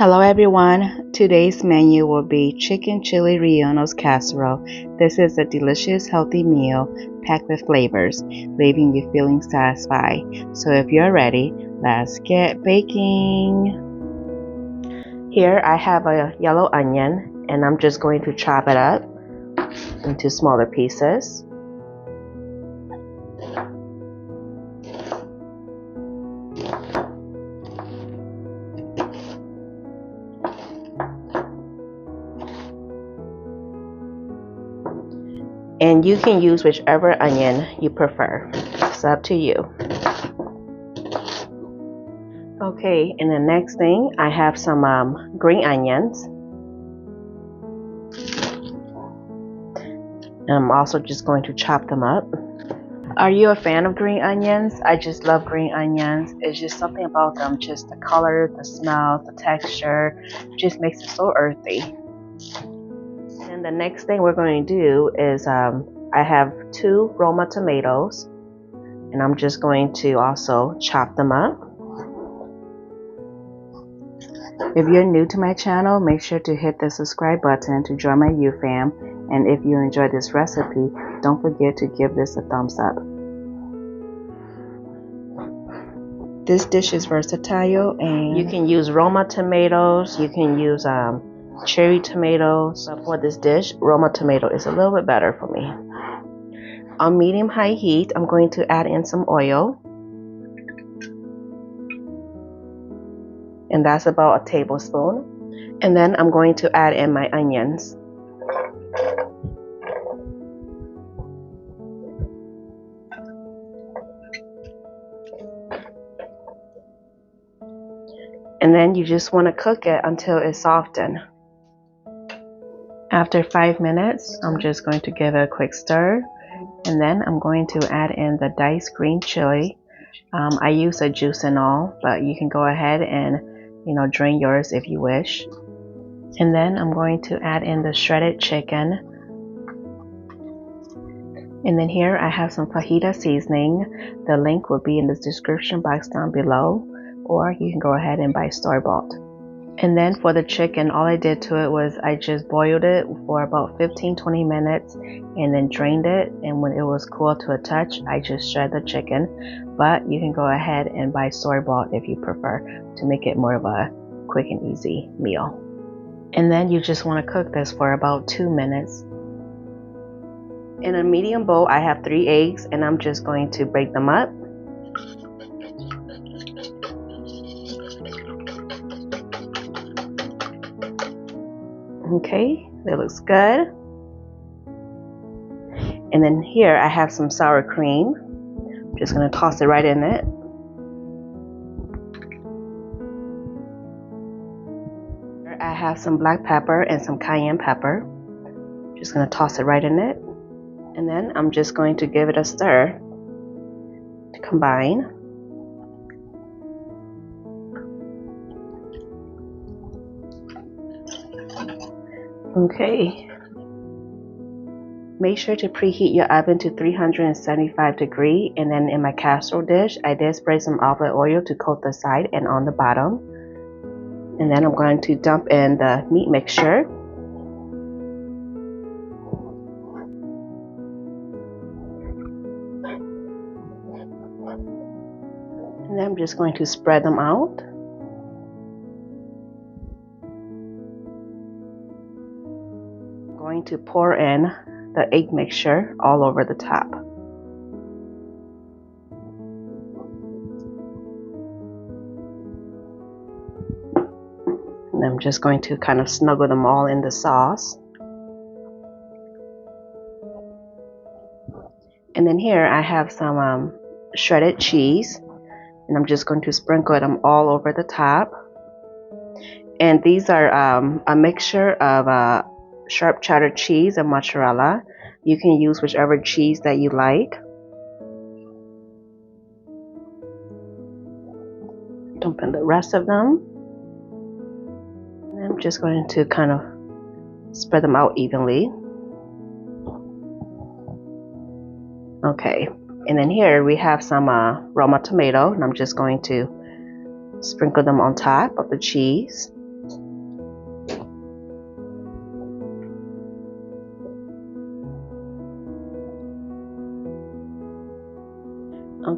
Hello everyone, today's menu will be chicken chili rellenos casserole. This is a delicious healthy meal packed with flavors, leaving you feeling satisfied. So if you're ready, let's get baking. Here I have a yellow onion and I'm just going to chop it up into smaller pieces. And you can use whichever onion you prefer. It's up to you. Okay, and the next thing, I have some green onions. And I'm also just going to chop them up. Are you a fan of green onions? I just love green onions. It's just something about them, just the color, the smell, the texture, just makes it so earthy. And the next thing we're going to do is I have 2 Roma tomatoes, and I'm just going to also chop them up. If you're new to my channel, make sure to hit the subscribe button to join my fam. And if you enjoyed this recipe, don't forget to give this a thumbs up. This dish is versatile and you can use Roma tomatoes, you can use cherry tomatoes. But for this dish, Roma tomato is a little bit better for me. On medium-high heat, I'm going to add in some oil. And that's about a tablespoon. And then I'm going to add in my onions. And then you just want to cook it until it's softened. After 5 minutes, I'm just going to give it a quick stir. And then I'm going to add in the diced green chili. I use a juice and all, but you can go ahead and drain yours if you wish. And then I'm going to add in the shredded chicken. And then here I have some fajita seasoning. The link will be in the description box down below, or you can go ahead and buy store-bought. And then for the chicken, all I did to it was I just boiled it for about 15-20 minutes and then drained it, and when it was cool to a touch, I just shred the chicken. But you can go ahead and buy store-bought if you prefer, to make it more of a quick and easy meal. And then you just want to cook this for about 2 minutes. In a medium bowl, I have 3 eggs, and I'm just going to break them up. Okay, that looks good. And then here I have some sour cream. I'm just going to toss it right in it. I have some black pepper and some cayenne pepper. Just going to toss it right in it. And then I'm just going to give it a stir to combine. Okay. Make sure to preheat your oven to 375 degrees, and then in my casserole dish, I did spray some olive oil to coat the side and on the bottom. And then I'm going to dump in the meat mixture. And then I'm just going to spread them out. Going to pour in the egg mixture all over the top. And I'm just going to kind of snuggle them all in the sauce. And then here I have some shredded cheese, and I'm just going to sprinkle them all over the top. And these are a mixture of sharp cheddar cheese and mozzarella. You can use whichever cheese that you like. Dump in the rest of them. And I'm just going to kind of spread them out evenly. Okay, and then here we have some Roma tomato, and I'm just going to sprinkle them on top of the cheese.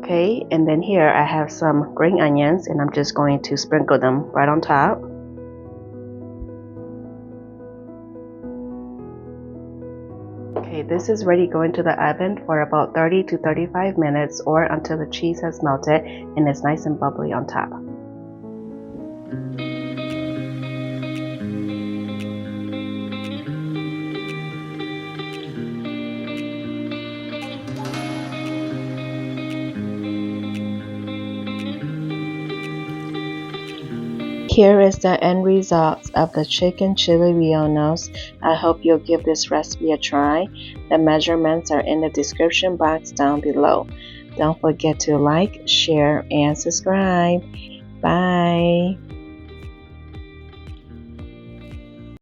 Okay, and then here I have some green onions and I'm just going to sprinkle them right on top. Okay, this is ready to go into the oven for about 30 to 35 minutes or until the cheese has melted and it's nice and bubbly on top. Here is the end result of the chicken chili rellenos. I hope you'll give this recipe a try. The measurements are in the description box down below. Don't forget to like, share, and subscribe. Bye.